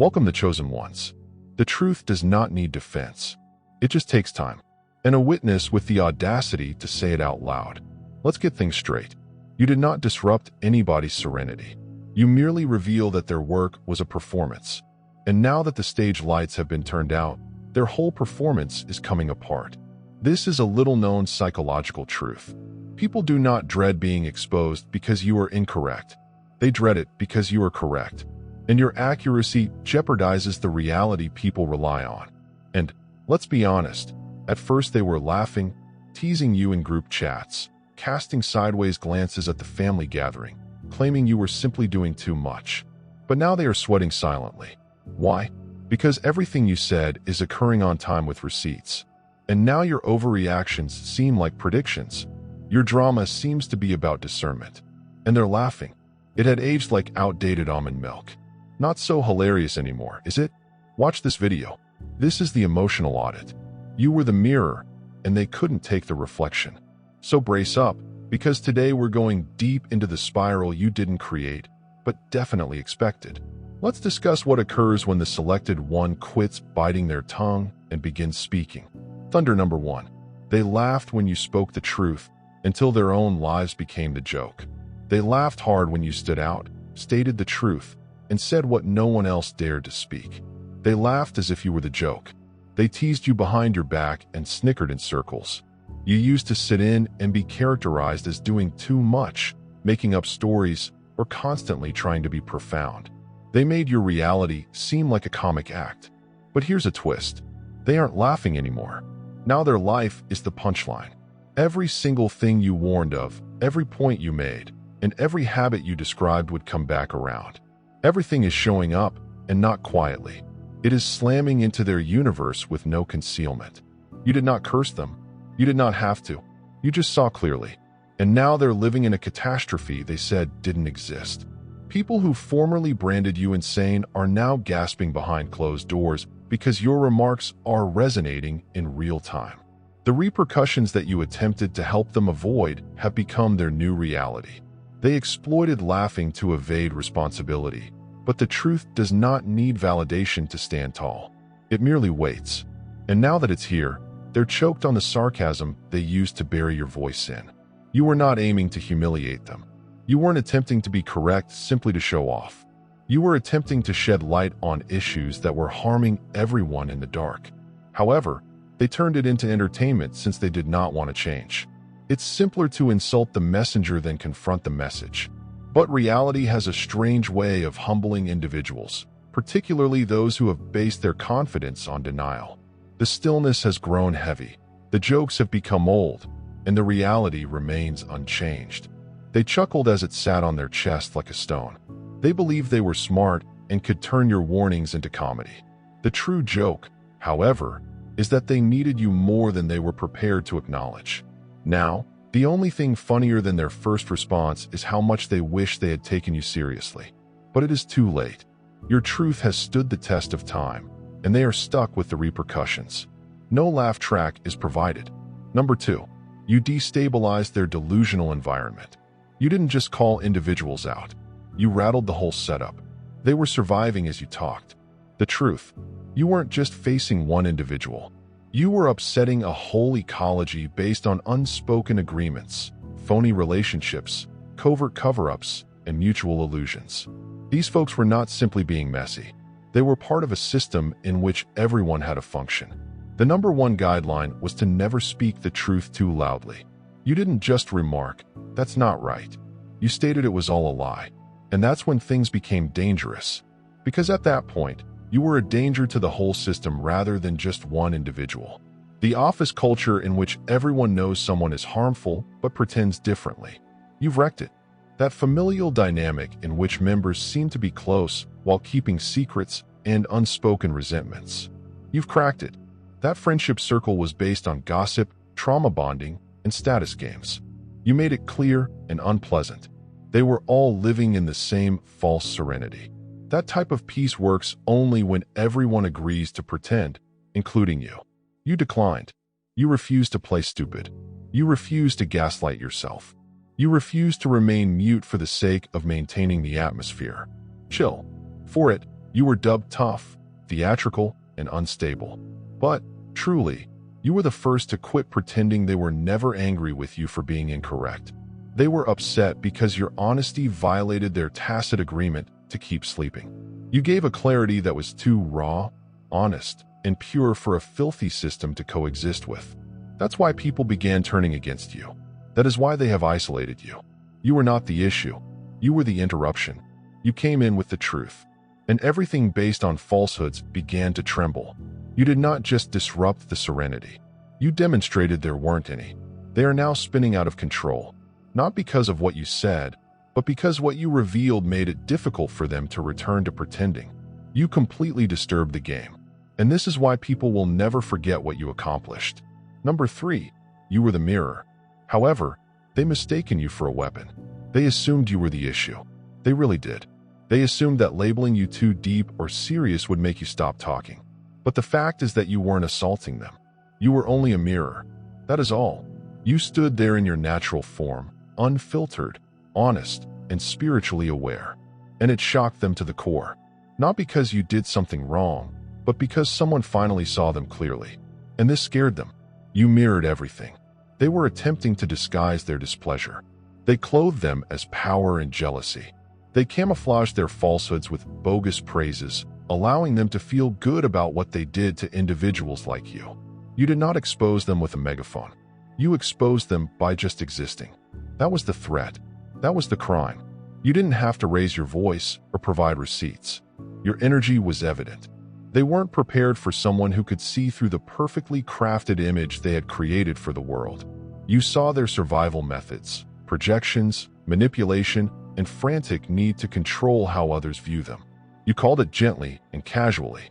Welcome the chosen ones. The truth does not need defense. It just takes time. And a witness with the audacity to say it out loud. Let's get things straight. You did not disrupt anybody's serenity. You merely reveal that their work was a performance. And now that the stage lights have been turned out, their whole performance is coming apart. This is a little-known psychological truth. People do not dread being exposed because you are incorrect. They dread it because you are correct. And your accuracy jeopardizes the reality people rely on. And, let's be honest, at first they were laughing, teasing you in group chats, casting sideways glances at the family gathering, claiming you were simply doing too much. But now they are sweating silently. Why? Because everything you said is occurring on time with receipts. And now your overreactions seem like predictions. Your drama seems to be about discernment. And they're laughing. It had aged like outdated almond milk. Not so hilarious anymore, is it? Watch this video. This is the emotional audit. You were the mirror, and they couldn't take the reflection. So brace up, because today we're going deep into the spiral you didn't create, but definitely expected. Let's discuss what occurs when the selected one quits biting their tongue and begins speaking. Thunder number 1. They laughed when you spoke the truth until their own lives became the joke. They laughed hard when you stood out, stated the truth, and said what no one else dared to speak. They laughed as if you were the joke. They teased you behind your back and snickered in circles. You used to sit in and be characterized as doing too much, making up stories, or constantly trying to be profound. They made your reality seem like a comic act. But here's a twist. They aren't laughing anymore. Now their life is the punchline. Every single thing you warned of, every point you made, and every habit you described would come back around. Everything is showing up, and not quietly. It is slamming into their universe with no concealment. You did not curse them. You did not have to. You just saw clearly. And now they're living in a catastrophe they said didn't exist. People who formerly branded you insane are now gasping behind closed doors because your remarks are resonating in real time. The repercussions that you attempted to help them avoid have become their new reality. They exploited laughing to evade responsibility, but the truth does not need validation to stand tall. It merely waits. And now that it's here, they're choked on the sarcasm they used to bury your voice in. You were not aiming to humiliate them. You weren't attempting to be correct simply to show off. You were attempting to shed light on issues that were harming everyone in the dark. However, they turned it into entertainment since they did not want to change. It's simpler to insult the messenger than confront the message. But reality has a strange way of humbling individuals, particularly those who have based their confidence on denial. The stillness has grown heavy, the jokes have become old, and the reality remains unchanged. They chuckled as it sat on their chest like a stone. They believed they were smart and could turn your warnings into comedy. The true joke, however, is that they needed you more than they were prepared to acknowledge. Now, the only thing funnier than their first response is how much they wish they had taken you seriously. But it is too late. Your truth has stood the test of time, and they are stuck with the repercussions. No laugh track is provided. Number 2, you destabilized their delusional environment. You didn't just call individuals out. You rattled the whole setup. They were surviving as you talked. The truth, you weren't just facing one individual. You were upsetting a whole ecology based on unspoken agreements, phony relationships, covert cover-ups, and mutual illusions. These folks were not simply being messy. They were part of a system in which everyone had a function. The number 1 guideline was to never speak the truth too loudly. You didn't just remark, "That's not right." You stated it was all a lie. And that's when things became dangerous. Because at that point, you were a danger to the whole system rather than just one individual. The office culture in which everyone knows someone is harmful but pretends differently. You've wrecked it. That familial dynamic in which members seem to be close while keeping secrets and unspoken resentments. You've cracked it. That friendship circle was based on gossip, trauma bonding, and status games. You made it clear and unpleasant. They were all living in the same false serenity. That type of peace works only when everyone agrees to pretend, including you. You declined. You refused to play stupid. You refused to gaslight yourself. You refused to remain mute for the sake of maintaining the atmosphere. Chill. For it, You were dubbed tough, theatrical, and unstable. But, truly, you were the first to quit pretending. They were never angry with you for being incorrect. They were upset because your honesty violated their tacit agreement to keep sleeping. You gave a clarity that was too raw, honest, and pure for a filthy system to coexist with. That's why people began turning against you. That is why they have isolated you. You were not the issue. You were the interruption. You came in with the truth, and everything based on falsehoods began to tremble. You did not just disrupt the serenity. You demonstrated there weren't any. They are now spinning out of control, not because of what you said, but because what you revealed made it difficult for them to return to pretending. You completely disturbed the game, and this is why people will never forget what you accomplished. Number 3, you were the mirror. However, they mistaken you for a weapon. They assumed you were the issue. They really did. They assumed that labeling you too deep or serious would make you stop talking. But the fact is that you weren't assaulting them. You were only a mirror. That is all. You stood there in your natural form, unfiltered, honest, and spiritually aware. And it shocked them to the core. Not because you did something wrong, but because someone finally saw them clearly. And this scared them. You mirrored everything. They were attempting to disguise their displeasure. They clothed them as power and jealousy. They camouflaged their falsehoods with bogus praises, allowing them to feel good about what they did to individuals like you. You did not expose them with a megaphone. You exposed them by just existing. That was the threat. That was the crime. You didn't have to raise your voice or provide receipts. Your energy was evident. They weren't prepared for someone who could see through the perfectly crafted image they had created for the world. You saw their survival methods, projections, manipulation, and frantic need to control how others view them. You called it gently and casually,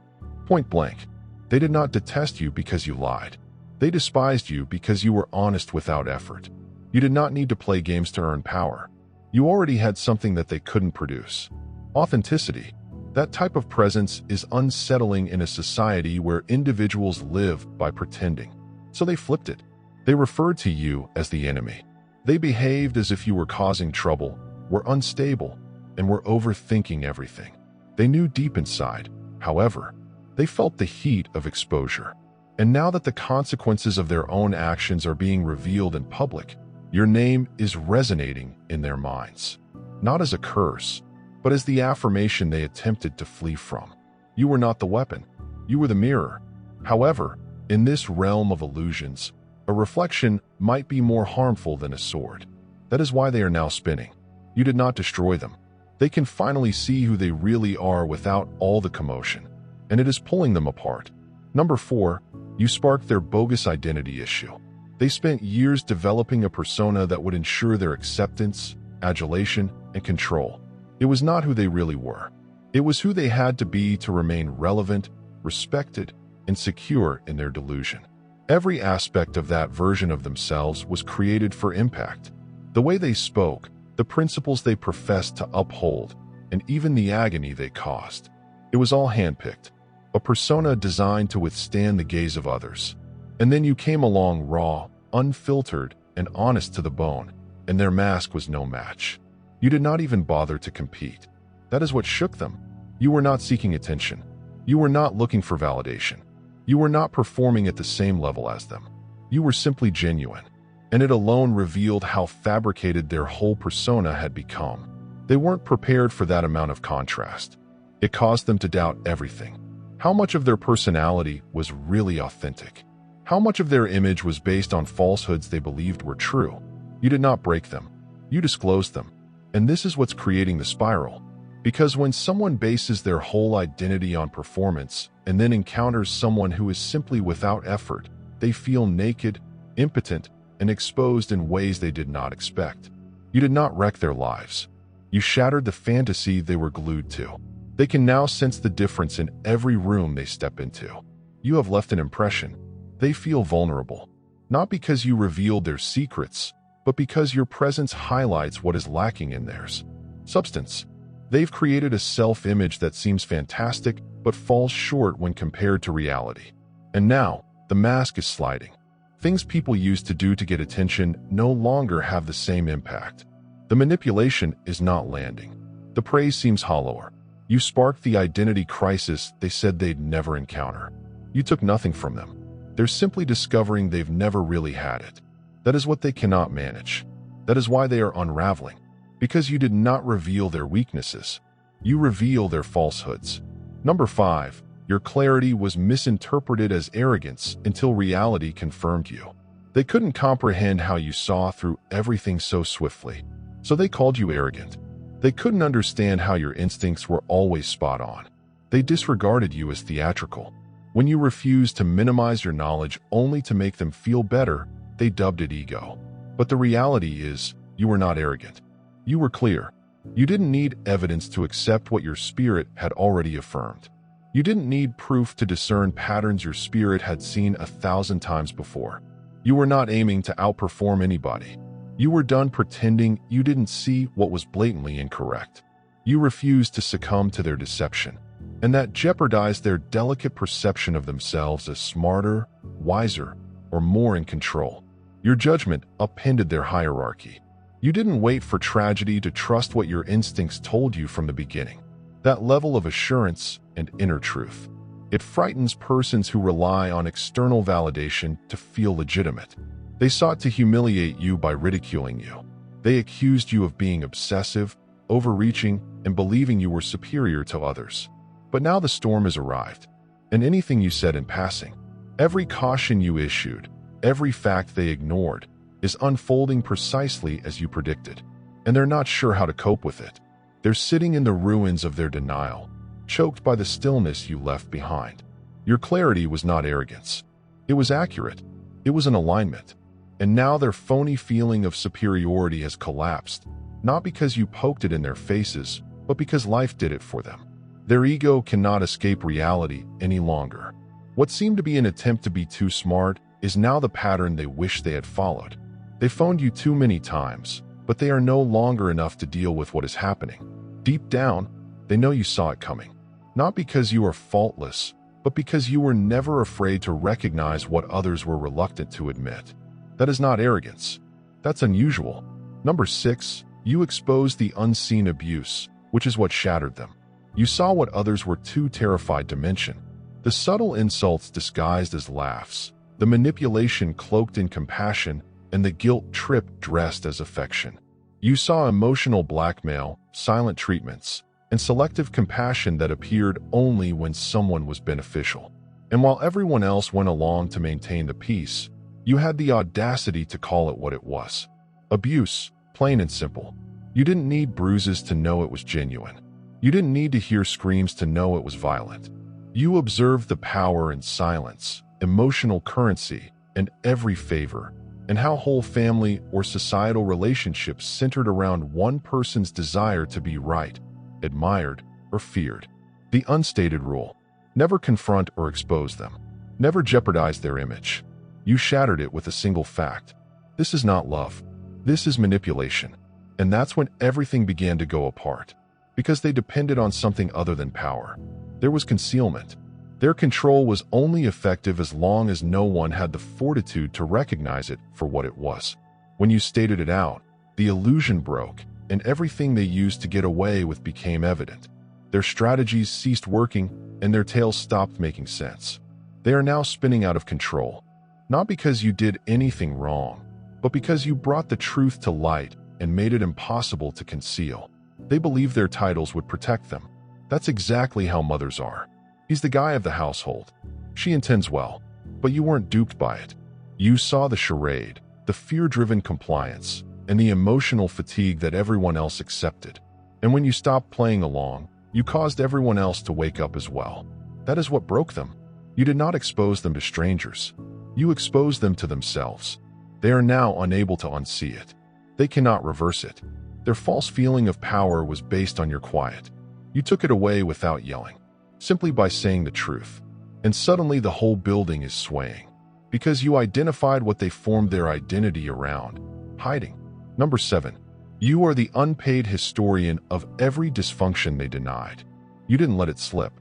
point blank. They did not detest you because you lied. They despised you because you were honest without effort. You did not need to play games to earn power. You already had something that they couldn't produce. Authenticity. That type of presence is unsettling in a society where individuals live by pretending. So they flipped it. They referred to you as the enemy. They behaved as if you were causing trouble, were unstable, and were overthinking everything. They knew deep inside, however, they felt the heat of exposure. And now that the consequences of their own actions are being revealed in public, your name is resonating in their minds. Not as a curse, but as the affirmation they attempted to flee from. You were not the weapon. You were the mirror. However, in this realm of illusions, a reflection might be more harmful than a sword. That is why they are now spinning. You did not destroy them. They can finally see who they really are without all the commotion, and it is pulling them apart. Number 4, you sparked their bogus identity issue. They spent years developing a persona that would ensure their acceptance, adulation, and control. It was not who they really were. It was who they had to be to remain relevant, respected, and secure in their delusion. Every aspect of that version of themselves was created for impact. The way they spoke, the principles they professed to uphold, and even the agony they caused. It was all handpicked, a persona designed to withstand the gaze of others. And then you came along raw, unfiltered, and honest to the bone, and their mask was no match. You did not even bother to compete. That is what shook them. You were not seeking attention. You were not looking for validation. You were not performing at the same level as them. You were simply genuine. And it alone revealed how fabricated their whole persona had become. They weren't prepared for that amount of contrast. It caused them to doubt everything. How much of their personality was really authentic? How much of their image was based on falsehoods they believed were true? You did not break them. You disclosed them. And this is what's creating the spiral. Because when someone bases their whole identity on performance and then encounters someone who is simply without effort, they feel naked, impotent, and exposed in ways they did not expect. You did not wreck their lives. You shattered the fantasy they were glued to. They can now sense the difference in every room they step into. You have left an impression. They feel vulnerable. Not because you revealed their secrets, but because your presence highlights what is lacking in theirs. Substance. They've created a self-image that seems fantastic, but falls short when compared to reality. And now, the mask is sliding. Things people used to do to get attention no longer have the same impact. The manipulation is not landing. The praise seems hollower. You sparked the identity crisis they said they'd never encounter. You took nothing from them. They're simply discovering they've never really had it. That is what they cannot manage. That is why they are unraveling. Because you did not reveal their weaknesses. You reveal their falsehoods. Number 5. Your clarity was misinterpreted as arrogance until reality confirmed you. They couldn't comprehend how you saw through everything so swiftly, so they called you arrogant. They couldn't understand how your instincts were always spot on. They disregarded you as theatrical. When you refused to minimize your knowledge only to make them feel better, they dubbed it ego. But the reality is, you were not arrogant. You were clear. You didn't need evidence to accept what your spirit had already affirmed. You didn't need proof to discern patterns your spirit had seen 1,000 times before. You were not aiming to outperform anybody. You were done pretending you didn't see what was blatantly incorrect. You refused to succumb to their deception, and that jeopardized their delicate perception of themselves as smarter, wiser, or more in control. Your judgment upended their hierarchy. You didn't wait for tragedy to trust what your instincts told you from the beginning. That level of assurance and inner truth. It frightens persons who rely on external validation to feel legitimate. They sought to humiliate you by ridiculing you. They accused you of being obsessive, overreaching, and believing you were superior to others. But now the storm has arrived, and anything you said in passing, every caution you issued, every fact they ignored, is unfolding precisely as you predicted, and they're not sure how to cope with it. They're sitting in the ruins of their denial, choked by the stillness you left behind. Your clarity was not arrogance. It was accurate. It was an alignment. And now their phony feeling of superiority has collapsed, not because you poked it in their faces, but because life did it for them. Their ego cannot escape reality any longer. What seemed to be an attempt to be too smart is now the pattern they wish they had followed. They phoned you too many times, but they are no longer enough to deal with what is happening. Deep down, they know you saw it coming. Not because you are faultless, but because you were never afraid to recognize what others were reluctant to admit. That is not arrogance. That's unusual. Number 6, you exposed the unseen abuse, which is what shattered them. You saw what others were too terrified to mention. The subtle insults disguised as laughs, the manipulation cloaked in compassion, and the guilt trip dressed as affection. You saw emotional blackmail, silent treatments, and selective compassion that appeared only when someone was beneficial. And while everyone else went along to maintain the peace, you had the audacity to call it what it was. Abuse, plain and simple. You didn't need bruises to know it was genuine. You didn't need to hear screams to know it was violent. You observed the power in silence, emotional currency, and every favor, and how whole family or societal relationships centered around one person's desire to be right, admired, or feared. The unstated rule: never confront or expose them. Never jeopardize their image. You shattered it with a single fact. This is not love. This is manipulation. And that's when everything began to go apart. Because they depended on something other than power. There was concealment. Their control was only effective as long as no one had the fortitude to recognize it for what it was. When you stated it out, the illusion broke, and everything they used to get away with became evident. Their strategies ceased working, and their tales stopped making sense. They are now spinning out of control, not because you did anything wrong, but because you brought the truth to light and made it impossible to conceal. They believed their titles would protect them. That's exactly how mothers are. He's the guy of the household. She intends well, but you weren't duped by it. You saw the charade, the fear-driven compliance, and the emotional fatigue that everyone else accepted. And when you stopped playing along, you caused everyone else to wake up as well. That is what broke them. You did not expose them to strangers. You exposed them to themselves. They are now unable to unsee it. They cannot reverse it. Their false feeling of power was based on your quiet. You took it away without yelling, simply by saying the truth. And suddenly the whole building is swaying, because you identified what they formed their identity around: hiding. Number 7, you are the unpaid historian of every dysfunction they denied. You didn't let it slip.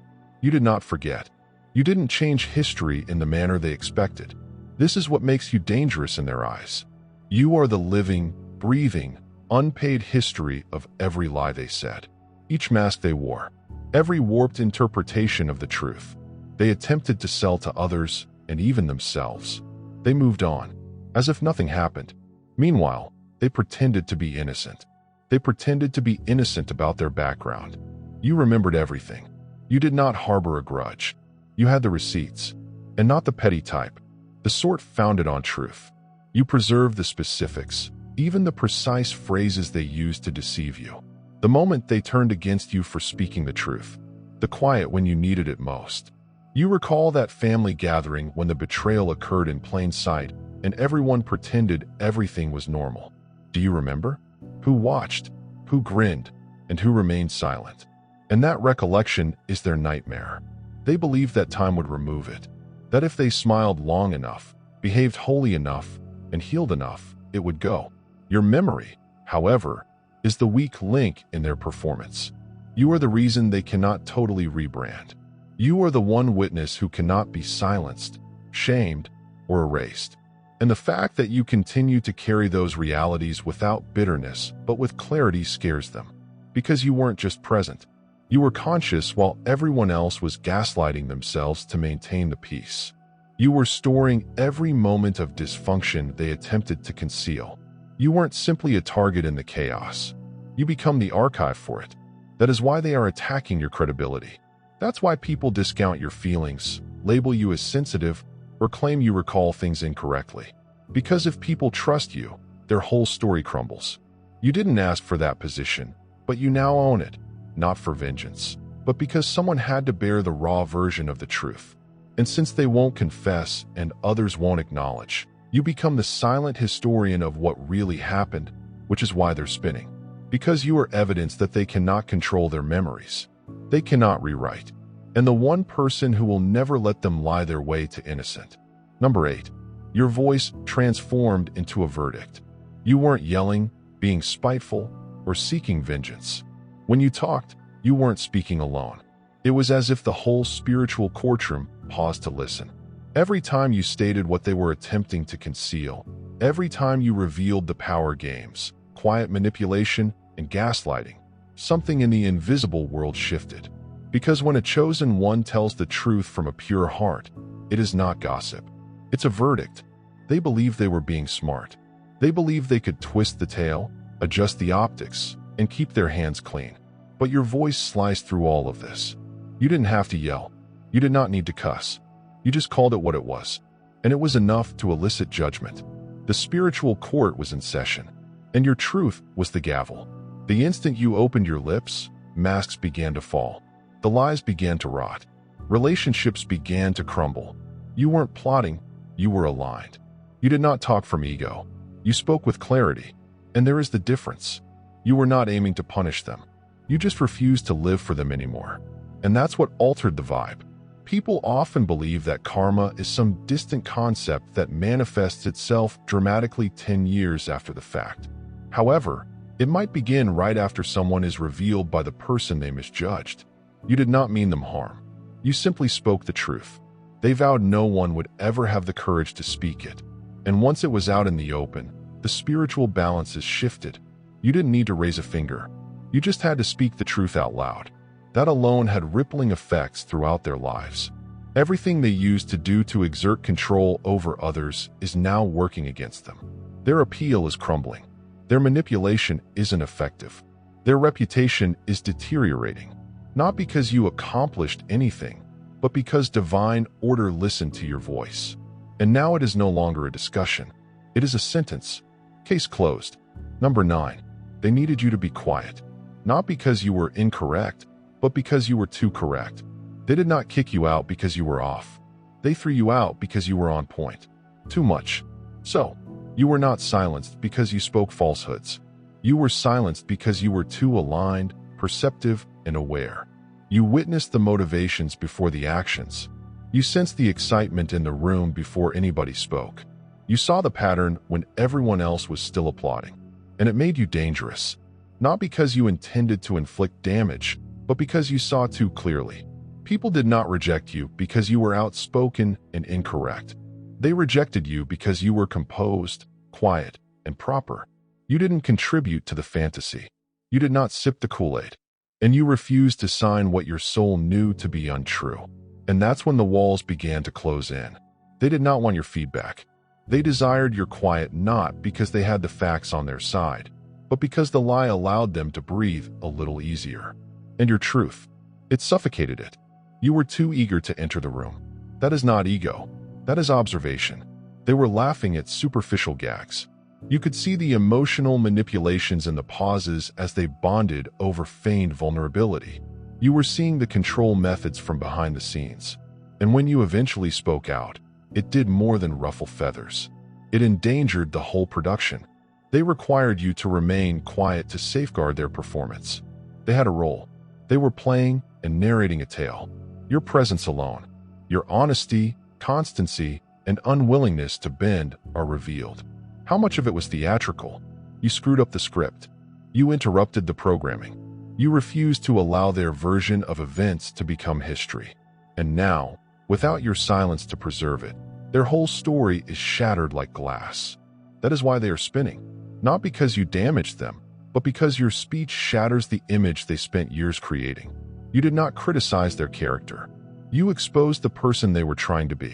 You did not forget. You didn't change history in the manner they expected. This is what makes you dangerous in their eyes. You are the living, breathing, unpaid history of every lie they said, each mask they wore, every warped interpretation of the truth. They attempted to sell to others and even themselves. They moved on, as if nothing happened. Meanwhile, they pretended to be innocent. They pretended to be innocent about their background. You remembered everything. You did not harbor a grudge. You had the receipts, and not the petty type, the sort founded on truth. You preserved the specifics, even the precise phrases they used to deceive you. The moment they turned against you for speaking the truth, the quiet when you needed it most. You recall that family gathering when the betrayal occurred in plain sight and everyone pretended everything was normal. Do you remember? Who watched, who grinned, and who remained silent? And that recollection is their nightmare. They believed that time would remove it, that if they smiled long enough, behaved holy enough, and healed enough, it would go. Your memory, however, is the weak link in their performance. You are the reason they cannot totally rebrand. You are the one witness who cannot be silenced, shamed, or erased. And the fact that you continue to carry those realities without bitterness but with clarity scares them. Because you weren't just present. You were conscious while everyone else was gaslighting themselves to maintain the peace. You were storing every moment of dysfunction they attempted to conceal. You weren't simply a target in the chaos. You become the archive for it. That is why they are attacking your credibility. That's why people discount your feelings, label you as sensitive, or claim you recall things incorrectly. Because if people trust you, their whole story crumbles. You didn't ask for that position, but you now own it, not for vengeance, but because someone had to bear the raw version of the truth. And since they won't confess and others won't acknowledge, you become the silent historian of what really happened, which is why they're spinning. Because you are evidence that they cannot control their memories. They cannot rewrite. And the one person who will never let them lie their way to innocent. Number 8. Your voice transformed into a verdict. You weren't yelling, being spiteful, or seeking vengeance. When you talked, you weren't speaking alone. It was as if the whole spiritual courtroom paused to listen. Every time you stated what they were attempting to conceal, every time you revealed the power games, quiet manipulation, and gaslighting, something in the invisible world shifted. Because when a chosen one tells the truth from a pure heart, it is not gossip. It's a verdict. They believed they were being smart. They believed they could twist the tale, adjust the optics, and keep their hands clean. But your voice sliced through all of this. You didn't have to yell. You did not need to cuss. You just called it what it was. And it was enough to elicit judgment. The spiritual court was in session. And your truth was the gavel. The instant you opened your lips, masks began to fall. The lies began to rot. Relationships began to crumble. You weren't plotting, you were aligned. You did not talk from ego. You spoke with clarity. And there is the difference. You were not aiming to punish them. You just refused to live for them anymore. And that's what altered the vibe. People often believe that karma is some distant concept that manifests itself dramatically 10 years after the fact. However, it might begin right after someone is revealed by the person they misjudged. You did not mean them harm. You simply spoke the truth. They vowed no one would ever have the courage to speak it. And once it was out in the open, the spiritual balances shifted. You didn't need to raise a finger. You just had to speak the truth out loud. That alone had rippling effects throughout their lives. Everything they used to do to exert control over others is now working against them. Their appeal is crumbling. Their manipulation isn't effective. Their reputation is deteriorating. Not because you accomplished anything, but because divine order listened to your voice. And now it is no longer a discussion. It is a sentence. Case closed. Number 9. They needed you to be quiet. Not because you were incorrect, but because you were too correct. They did not kick you out because you were off. They threw you out because you were on point. Too much. So, you were not silenced because you spoke falsehoods. You were silenced because you were too aligned, perceptive, and aware. You witnessed the motivations before the actions. You sensed the excitement in the room before anybody spoke. You saw the pattern when everyone else was still applauding. And it made you dangerous. Not because you intended to inflict damage, but because you saw too clearly. People did not reject you because you were outspoken and incorrect. They rejected you because you were composed, quiet, and proper. You didn't contribute to the fantasy. You did not sip the Kool-Aid. and you refused to sign what your soul knew to be untrue. And that's when the walls began to close in. They did not want your feedback. They desired your quiet, not because they had the facts on their side, but because the lie allowed them to breathe a little easier. And your truth, it suffocated it. You were too eager to enter the room. That is not ego. That is observation. They were laughing at superficial gags. You could see the emotional manipulations in the pauses as they bonded over feigned vulnerability. You were seeing the control methods from behind the scenes. And when you eventually spoke out, it did more than ruffle feathers. It endangered the whole production. They required you to remain quiet to safeguard their performance. They had a role. They were playing and narrating a tale. Your presence alone, your honesty, constancy, and unwillingness to bend are revealed. How much of it was theatrical? You screwed up the script. You interrupted the programming. You refused to allow their version of events to become history. And now, without your silence to preserve it, their whole story is shattered like glass. That is why they are spinning. Not because you damaged them, but because your speech shatters the image they spent years creating. You did not criticize their character. You exposed the person they were trying to be.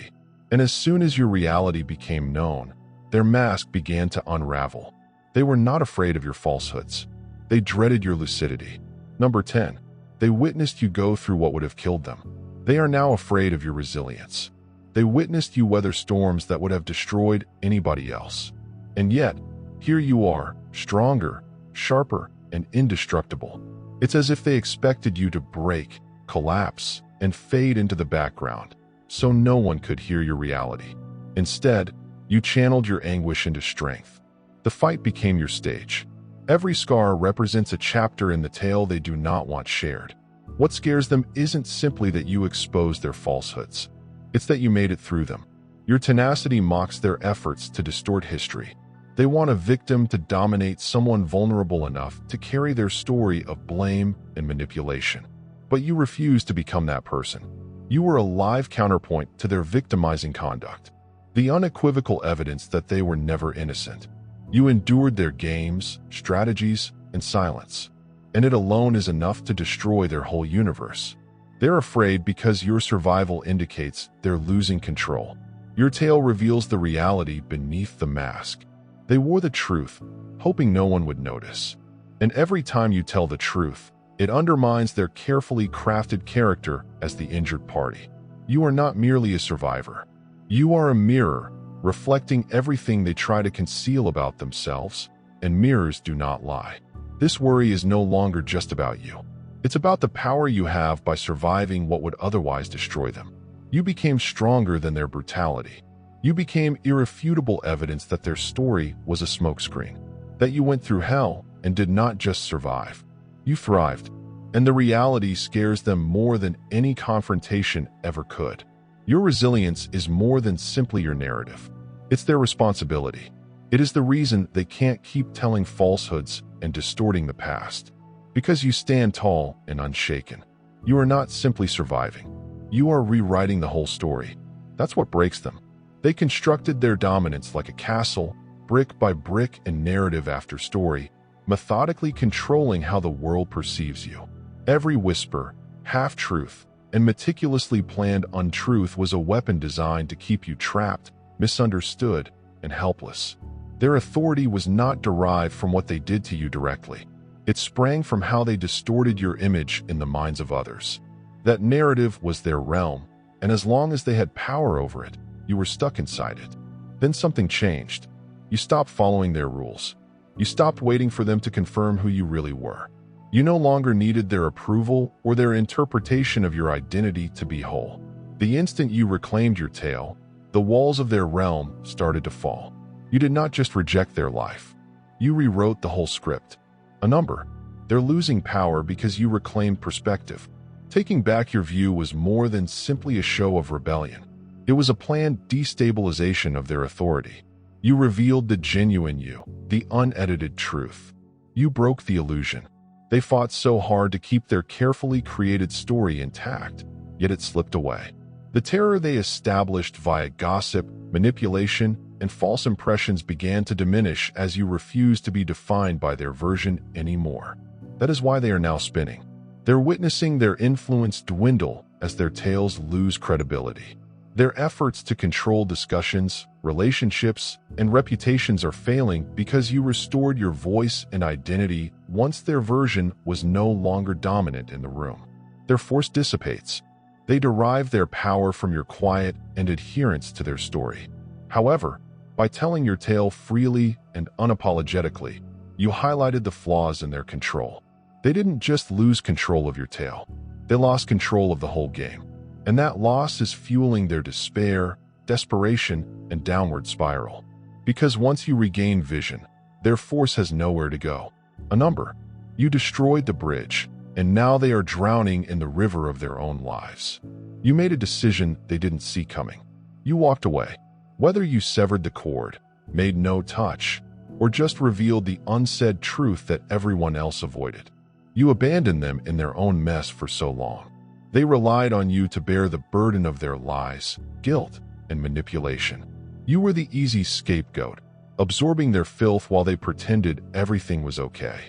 And as soon as your reality became known, their mask began to unravel. They were not afraid of your falsehoods. They dreaded your lucidity. Number 10. They witnessed you go through what would have killed them. They are now afraid of your resilience. They witnessed you weather storms that would have destroyed anybody else. And yet, here you are, stronger, sharper, and indestructible. It's as if they expected you to break, collapse, and fade into the background, so no one could hear your reality. Instead, you channeled your anguish into strength. The fight became your stage. Every scar represents a chapter in the tale they do not want shared. What scares them isn't simply that you exposed their falsehoods. It's that you made it through them. Your tenacity mocks their efforts to distort history. They want a victim to dominate someone vulnerable enough to carry their story of blame and manipulation. But you refused to become that person. You were a live counterpoint to their victimizing conduct. The unequivocal evidence that they were never innocent. You endured their games, strategies, and silence. And it alone is enough to destroy their whole universe. They're afraid because your survival indicates they're losing control. Your tale reveals the reality beneath the mask. They wore the truth, hoping no one would notice. And every time you tell the truth, it undermines their carefully crafted character as the injured party. You are not merely a survivor. You are a mirror, reflecting everything they try to conceal about themselves, and mirrors do not lie. This worry is no longer just about you. It's about the power you have by surviving what would otherwise destroy them. You became stronger than their brutality. You became irrefutable evidence that their story was a smokescreen, that you went through hell and did not just survive. You thrived, and the reality scares them more than any confrontation ever could. Your resilience is more than simply your narrative. It's their responsibility. It is the reason they can't keep telling falsehoods and distorting the past. Because you stand tall and unshaken. You are not simply surviving. You are rewriting the whole story. That's what breaks them. They constructed their dominance like a castle, brick by brick and narrative after story, methodically controlling how the world perceives you. Every whisper, half-truth, and meticulously planned untruth was a weapon designed to keep you trapped, misunderstood, and helpless. Their authority was not derived from what they did to you directly. It sprang from how they distorted your image in the minds of others. That narrative was their realm, and as long as they had power over it, you were stuck inside it. Then something changed. You stopped following their rules. You stopped waiting for them to confirm who you really were. You no longer needed their approval or their interpretation of your identity to be whole. The instant you reclaimed your tale, the walls of their realm started to fall. You did not just reject their life. You rewrote the whole script. A number. They're losing power because you reclaimed perspective. Taking back your view was more than simply a show of rebellion. It was a planned destabilization of their authority. You revealed the genuine you, the unedited truth. You broke the illusion. They fought so hard to keep their carefully created story intact, yet it slipped away. The terror they established via gossip, manipulation, and false impressions began to diminish as you refused to be defined by their version anymore. That is why they are now spinning. They're witnessing their influence dwindle as their tales lose credibility. Their efforts to control discussions, relationships, and reputations are failing because you restored your voice and identity once their version was no longer dominant in the room. Their force dissipates. They derive their power from your quiet and adherence to their story. However, by telling your tale freely and unapologetically, you highlighted the flaws in their control. They didn't just lose control of your tale. They lost control of the whole game. And that loss is fueling their despair, desperation, and downward spiral. Because once you regain vision, their force has nowhere to go. A number. You destroyed the bridge, and now they are drowning in the river of their own lives. You made a decision they didn't see coming. You walked away. Whether you severed the cord, made no touch, or just revealed the unsaid truth that everyone else avoided. You abandoned them in their own mess for so long. They relied on you to bear the burden of their lies, guilt, and manipulation. You were the easy scapegoat, absorbing their filth while they pretended everything was okay.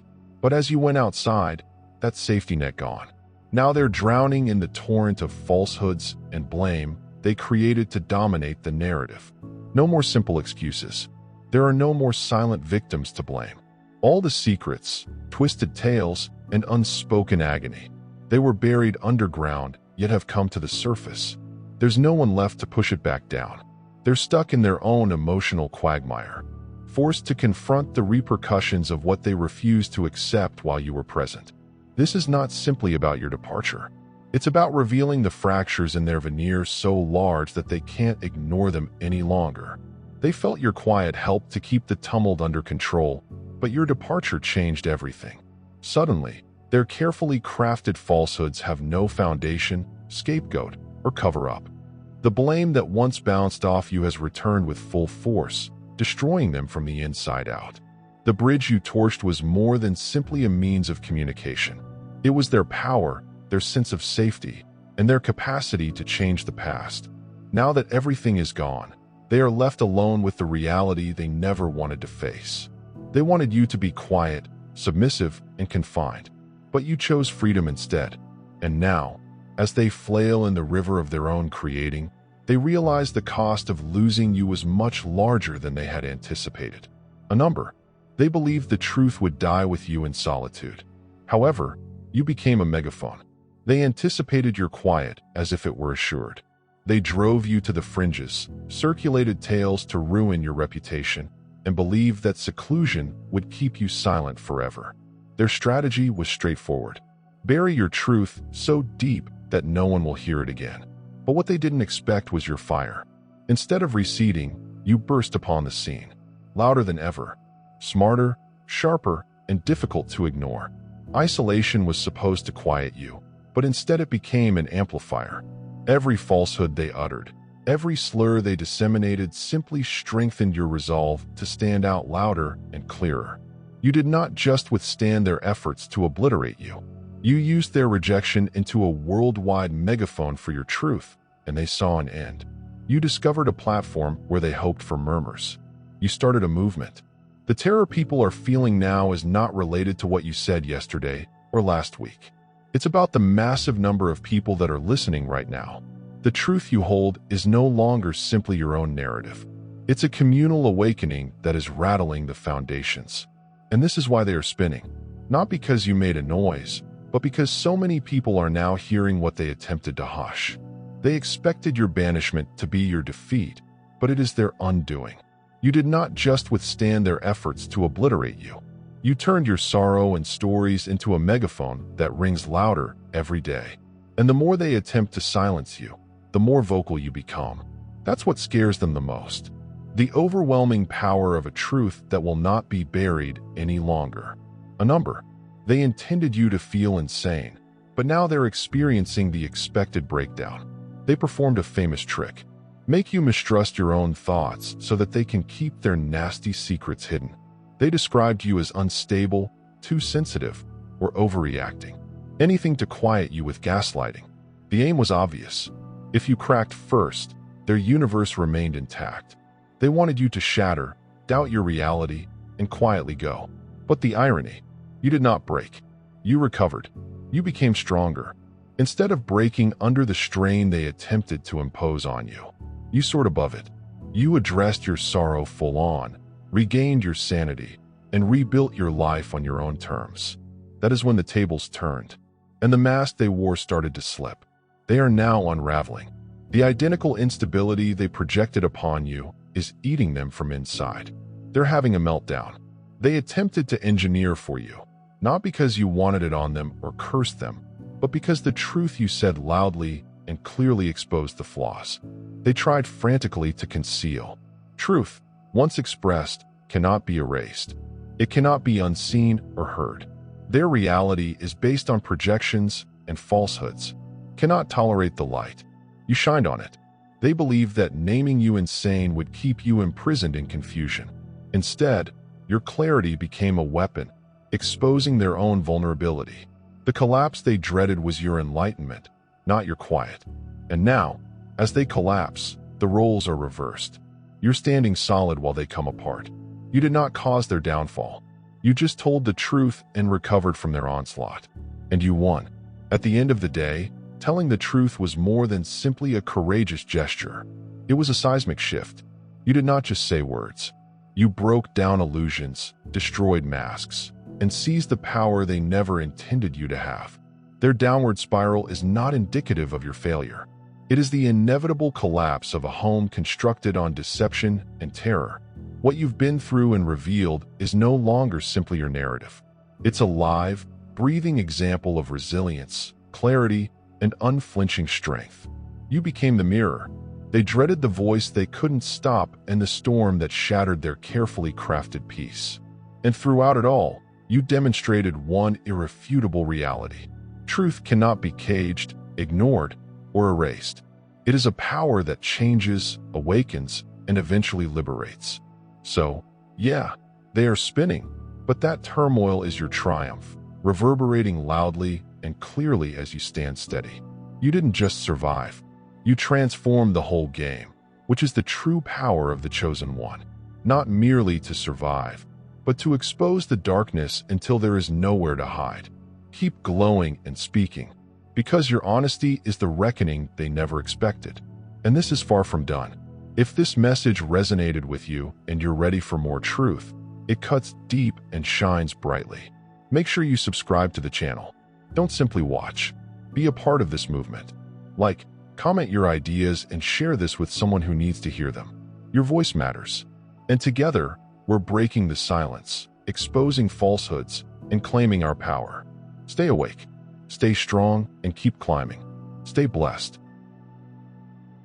But as you went outside, that safety net gone. Now they're drowning in the torrent of falsehoods and blame they created to dominate the narrative. No more simple excuses. There are no more silent victims to blame. All the secrets, twisted tales, and unspoken agony. They were buried underground, yet have come to the surface. There's no one left to push it back down. They're stuck in their own emotional quagmire, forced to confront the repercussions of what they refused to accept while you were present. This is not simply about your departure. It's about revealing the fractures in their veneers so large that they can't ignore them any longer. They felt your quiet help to keep the tumult under control, but your departure changed everything. Suddenly, their carefully crafted falsehoods have no foundation, scapegoat, or cover-up. The blame that once bounced off you has returned with full force, destroying them from the inside out. The bridge you torched was more than simply a means of communication. It was their power, their sense of safety, and their capacity to change the past. Now that everything is gone, they are left alone with the reality they never wanted to face. They wanted you to be quiet, submissive, and confined. But you chose freedom instead. And now, as they flail in the river of their own creating, they realize the cost of losing you was much larger than they had anticipated. A number. They believed the truth would die with you in solitude. However, you became a megaphone. They anticipated your quiet as if it were assured. They drove you to the fringes, circulated tales to ruin your reputation, and believed that seclusion would keep you silent forever. Their strategy was straightforward. Bury your truth so deep that no one will hear it again. But what they didn't expect was your fire. Instead of receding, you burst upon the scene. Louder than ever. Smarter, sharper, and difficult to ignore. Isolation was supposed to quiet you, but instead it became an amplifier. Every falsehood they uttered, every slur they disseminated simply strengthened your resolve to stand out louder and clearer. You did not just withstand their efforts to obliterate you. You used their rejection into a worldwide megaphone for your truth, and they saw an end. You discovered a platform where they hoped for murmurs. You started a movement. The terror people are feeling now is not related to what you said yesterday or last week. It's about the massive number of people that are listening right now. The truth you hold is no longer simply your own narrative. It's a communal awakening that is rattling the foundations. And this is why they are spinning. Not because you made a noise, but because so many people are now hearing what they attempted to hush. They expected your banishment to be your defeat, but it is their undoing. You did not just withstand their efforts to obliterate you. You turned your sorrow and stories into a megaphone that rings louder every day. And the more they attempt to silence you, the more vocal you become. That's what scares them the most. The overwhelming power of a truth that will not be buried any longer. A number. They intended you to feel insane, but now they're experiencing the expected breakdown. They performed a famous trick. Make you mistrust your own thoughts so that they can keep their nasty secrets hidden. They described you as unstable, too sensitive, or overreacting. Anything to quiet you with gaslighting. The aim was obvious. If you cracked first, their universe remained intact. They wanted you to shatter, doubt your reality, and quietly go. But the irony, you did not break. You recovered. You became stronger. Instead of breaking under the strain they attempted to impose on you, you soared above it. You addressed your sorrow full on, regained your sanity, and rebuilt your life on your own terms. That is when the tables turned, and the mask they wore started to slip. They are now unraveling. The identical instability they projected upon you is eating them from inside. They're having a meltdown. They attempted to engineer for you, not because you wanted it on them or cursed them, but because the truth you said loudly and clearly exposed the flaws they tried frantically to conceal. Truth, once expressed, cannot be erased. It cannot be unseen or heard. Their reality is based on projections and falsehoods. Cannot tolerate the light. You shined on it. They believed that naming you insane would keep you imprisoned in confusion. Instead, your clarity became a weapon, exposing their own vulnerability. The collapse they dreaded was your enlightenment, not your quiet. And now, as they collapse, the roles are reversed. You're standing solid while they come apart. You did not cause their downfall. You just told the truth and recovered from their onslaught. And you won. At the end of the day, telling the truth was more than simply a courageous gesture. It was a seismic shift. You did not just say words. You broke down illusions, destroyed masks, and seized the power they never intended you to have. Their downward spiral is not indicative of your failure. It is the inevitable collapse of a home constructed on deception and terror. What you've been through and revealed is no longer simply your narrative. It's a live, breathing example of resilience, clarity, and unflinching strength. You became the mirror. They dreaded the voice they couldn't stop and the storm that shattered their carefully crafted peace. And throughout it all, you demonstrated one irrefutable reality. Truth cannot be caged, ignored, or erased. It is a power that changes, awakens, and eventually liberates. So, yeah, they are spinning, but that turmoil is your triumph, reverberating loudly and clearly as you stand steady. You didn't just survive. You transformed the whole game, which is the true power of the Chosen One. Not merely to survive, but to expose the darkness until there is nowhere to hide. Keep glowing and speaking, because your honesty is the reckoning they never expected. And this is far from done. If this message resonated with you and you're ready for more truth, it cuts deep and shines brightly. Make sure you subscribe to the channel. Don't simply watch. Be a part of this movement. Like, comment your ideas and share this with someone who needs to hear them. Your voice matters. And together, we're breaking the silence, exposing falsehoods, and claiming our power. Stay awake, stay strong, and keep climbing. Stay blessed.